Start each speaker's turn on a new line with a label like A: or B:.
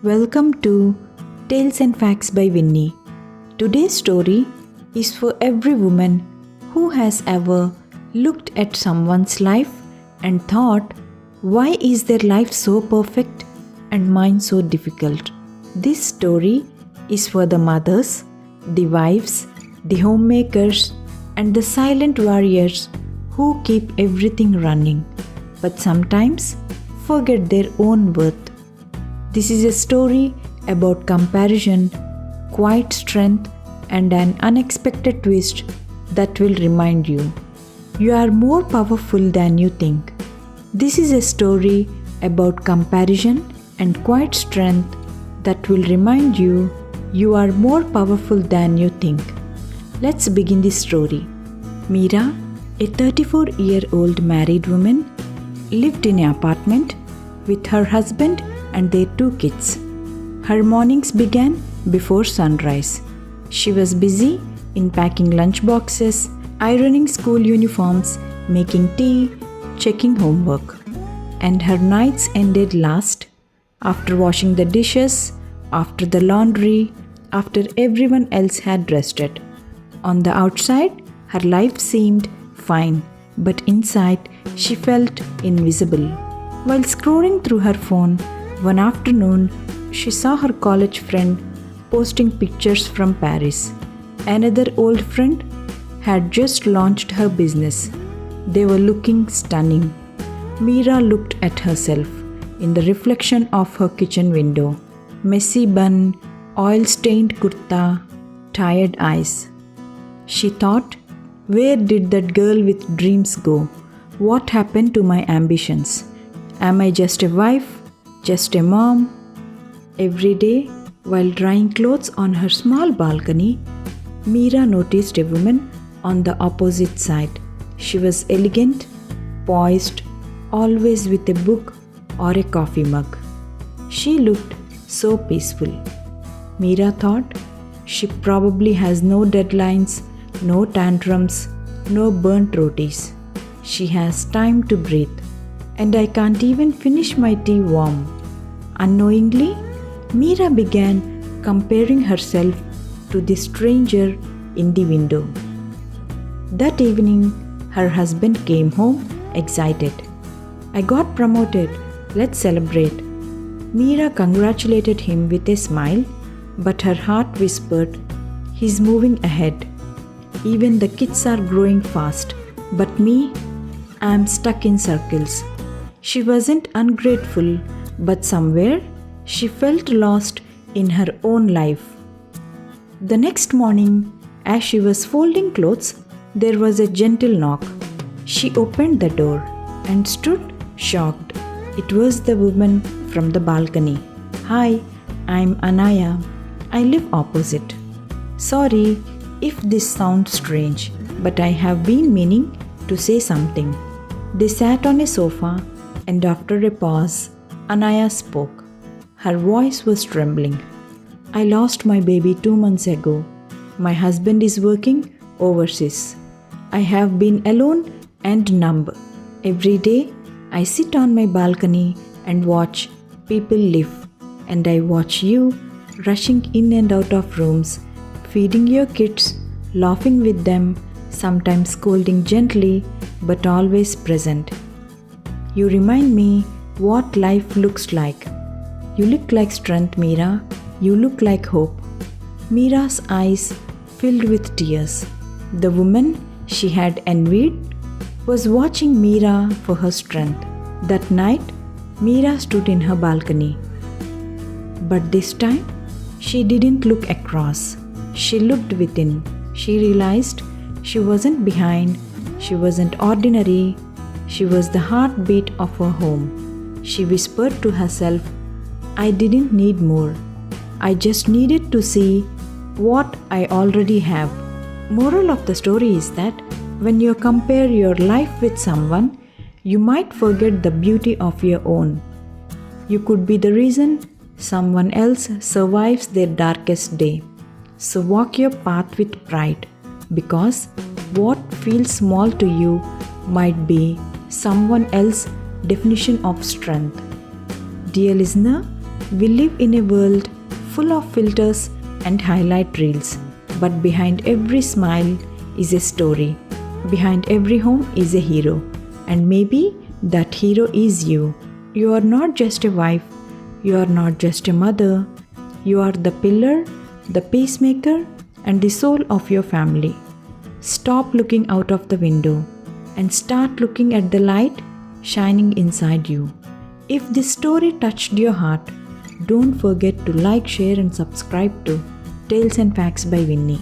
A: Welcome to Tales and Facts by Winnie. Today's story is for every woman who has ever looked at someone's life and thought, why is their life so perfect and mine so difficult? This story is for the mothers, the wives, the homemakers, and the silent warriors who keep everything running, but sometimes forget their own worth. This is a story about comparison, quiet strength, and an unexpected twist that will remind you you are more powerful than you think. This is a story about comparison and quiet strength that will remind you you are more powerful than you think. Let's begin this story. Meera, a 34-year-old married woman, lived in an apartment with her husband and their 2 kids. Her mornings began before sunrise. She was busy in packing lunch boxes, ironing school uniforms, making tea, checking homework. And her nights ended last after washing the dishes, after the laundry, after everyone else had rested. On the outside, her life seemed fine, but inside she felt invisible. While scrolling through her phone, one afternoon, she saw her college friend posting pictures from Paris. Another old friend had just launched her business. They were looking stunning. Meera looked at herself in the reflection of her kitchen window. Messy bun, oil-stained kurta, tired eyes. She thought, where did that girl with dreams go? What happened to my ambitions? Am I just a wife? Just a mom? Every day, while drying clothes on her small balcony, Meera noticed a woman on the opposite side. She was elegant, poised, always with a book or a coffee mug. She looked so peaceful. Meera thought, she probably has no deadlines, no tantrums, no burnt rotis. She has time to breathe. And I can't even finish my tea warm. Unknowingly, Meera began comparing herself to the stranger in the window. That evening, her husband came home excited. I got promoted, let's celebrate. Meera congratulated him with a smile, but her heart whispered, he's moving ahead. Even the kids are growing fast, but me, I'm stuck in circles. She wasn't ungrateful, but somewhere she felt lost in her own life. The next morning, as she was folding clothes, there was a gentle knock. She opened the door and stood shocked. It was the woman from the balcony. Hi, I'm Anaya. I live opposite. Sorry if this sounds strange, but I have been meaning to say something. They sat on a sofa. And after a pause, Anaya spoke. Her voice was trembling. I lost my baby 2 months ago. My husband is working overseas. I have been alone and numb. Every day, I sit on my balcony and watch people live. And I watch you rushing in and out of rooms, feeding your kids, laughing with them, sometimes scolding gently, but always present. You remind me what life looks like. You look like strength, Meera. You look like hope. Meera's eyes filled with tears. The woman she had envied was watching Meera for her strength. That night, Meera stood in her balcony. But this time, she didn't look across. She looked within. She realized she wasn't behind. She wasn't ordinary. She was the heartbeat of her home. She whispered to herself, I didn't need more. I just needed to see what I already have. Moral of the story is that when you compare your life with someone, you might forget the beauty of your own. You could be the reason someone else survives their darkest day. So walk your path with pride, because what feels small to you might be someone else's definition of strength. Dear listener, We live in a world full of filters and highlight reels, but behind every smile is a story. Behind every home is a hero, and maybe that hero is you. You are not just a wife, you are not just a mother, you are the pillar, the peacemaker, and the soul of your family. Stop looking out of the window and start looking at the light shining inside you. If this story touched your heart, don't forget to like, share, and subscribe to Tales and Facts by Winnie.